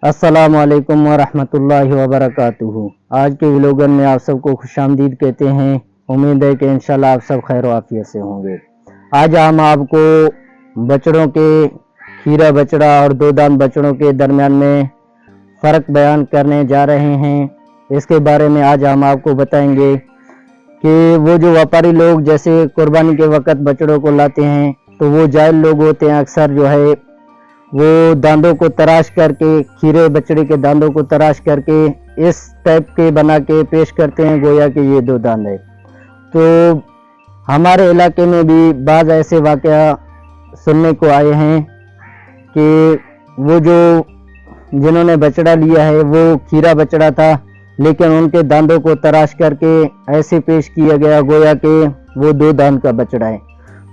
अस्सलामु अलैकुम वरहमतुल्लाहि वबरकातुहू। आज के व्लॉगर में आप सबको खुशामदीद कहते हैं। उम्मीद है कि इंशाल्लाह आप सब खैर आफियत से होंगे। आज हम आपको बछड़ों के खीरा बछड़ा और दो दांत बछड़ों के दरमियान में फ़र्क बयान करने जा रहे हैं। इसके बारे में आज हम आपको बताएंगे कि वो जो व्यापारी लोग जैसे कुर्बानी के वक़्त बछड़ों को लाते हैं तो वो जाहिल लोग होते हैं, अक्सर जो है वो दांतों को तराश करके, खीरे बछड़े के दांतों को तराश करके इस टाइप के बना के पेश करते हैं गोया कि ये दो दांत है। तो हमारे इलाके में भी बाज़ ऐसे वाक़या सुनने को आए हैं कि वो जो जिन्होंने बछड़ा लिया है वो खीरा बछड़ा था, लेकिन उनके दांतों को तराश करके ऐसे पेश किया गया गोया कि वो दो दांत का बछड़ा है।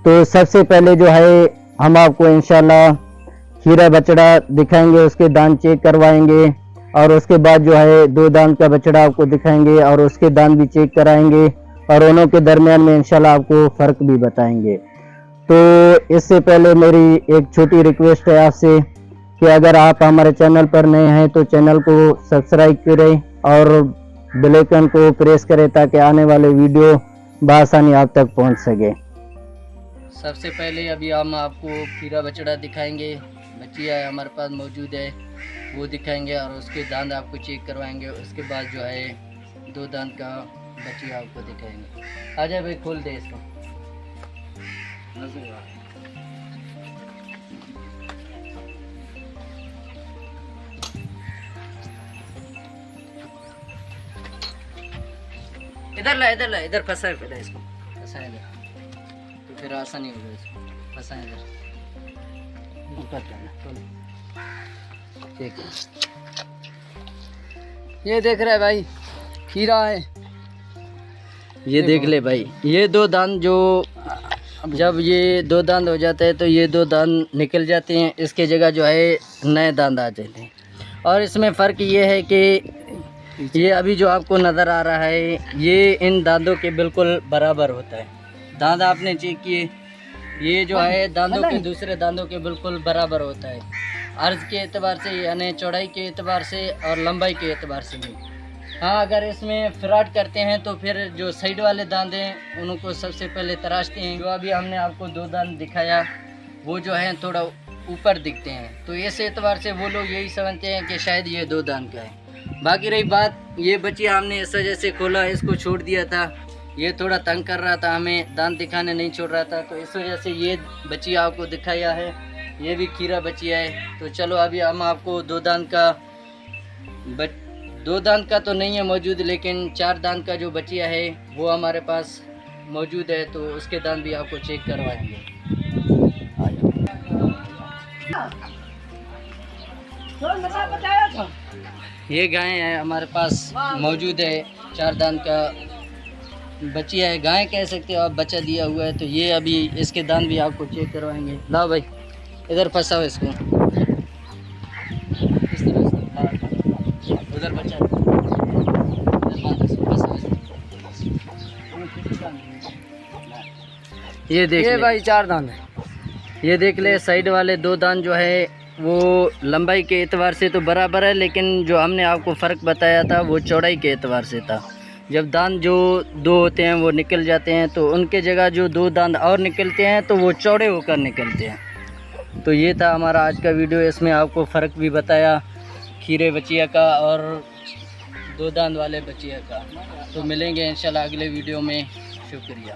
तो सबसे पहले जो है हम आपको इंशाल्लाह खीरा बछड़ा दिखाएंगे, उसके दांत चेक करवाएंगे और उसके बाद जो है दो दांत का बछड़ा आपको दिखाएंगे और उसके दांत भी चेक कराएंगे और उन्हों के दरमियान में इंशाल्लाह आपको फ़र्क भी बताएंगे। तो इससे पहले मेरी एक छोटी रिक्वेस्ट है आपसे कि अगर आप हमारे चैनल पर नए हैं तो चैनल को सब्सक्राइब करें और बेल आइकन को प्रेस करें ताकि आने वाले वीडियो बआसानी आप तक पहुंच सके। सबसे पहले अभी हम आपको खीरा बछड़ा दिखाएंगे। बच्चियाँ हमारे पास मौजूद है, वो दिखाएंगे और उसके दांत आपको चेक करवाएंगे। उसके बाद जो है दो दांत का बच्चियाँ आपको दिखाएंगे। आ जाए भाई, खोल दे इसको। इधर ला, इधर ला, इधर फंसा पहले इसको, फंसा इधर तो फिर आसानी होगा। इसको फंसा इधर, ठीक है। ये देख रहे भाई, खीरा है, ये देख ले भाई। ये दो दांत जो जब ये दो दांत हो जाते हैं तो ये दो दांत निकल जाते हैं, इसके जगह जो है नए दांत आ जाते हैं। और इसमें फ़र्क ये है कि ये अभी जो आपको नज़र आ रहा है ये इन दांतों के बिल्कुल बराबर होता है। दांत आपने चेक किए, ये जो है दांतों के दूसरे दांतों के बिल्कुल बराबर होता है, अर्ज़ के एतबार से यानी चौड़ाई के एतबार से और लंबाई के एतबार से भी। हाँ, अगर इसमें फ्रॉड करते हैं तो फिर जो साइड वाले दांत हैं उनको सबसे पहले तराशते हैं। जो अभी हमने आपको दो दांत दिखाया वो जो है थोड़ा ऊपर दिखते हैं, तो इस एतबार से वो लोग यही समझते हैं कि शायद ये दो दांत का है। बाकी रही बात, ये बच्चियाँ हमने इस वजह से खोला, इसको छोड़ दिया था, ये थोड़ा तंग कर रहा था, हमें दांत दिखाने नहीं छोड़ रहा था, तो इस वजह से ये बच्चियाँ आपको दिखाया है। ये भी खीरा बच्चियाँ है। तो चलो अभी हम आपको दो दांत का तो नहीं है मौजूद, लेकिन चार दांत का जो बच्चियाँ है वो हमारे पास मौजूद है, तो उसके दांत भी आपको चेक करवाएंगे। ये गाय है हमारे पास मौजूद है, चार दांत का बच्चियाँ है, गाय कह सकते हो आप, बच्चा दिया हुआ है। तो ये अभी इसके दांत भी आपको चेक करवाएंगे। लाओ भाई, इधर फंसाओ इसको, इस तरह से उधर बच्चा, ये देख ले भाई, चार दांत है। ये देख ले, साइड वाले दो दांत जो है वो लंबाई के एतबार से तो बराबर है, लेकिन जो हमने आपको फ़र्क बताया था वो चौड़ाई के एतबार से था। जब दांत जो दो होते हैं वो निकल जाते हैं तो उनके जगह जो दो दांत और निकलते हैं तो वो चौड़े होकर निकलते हैं। तो ये था हमारा आज का वीडियो, इसमें आपको फ़र्क भी बताया खीरे बच्चिया का और दो दांत वाले बच्चिया का। तो मिलेंगे इंशाल्लाह अगले वीडियो में। शुक्रिया।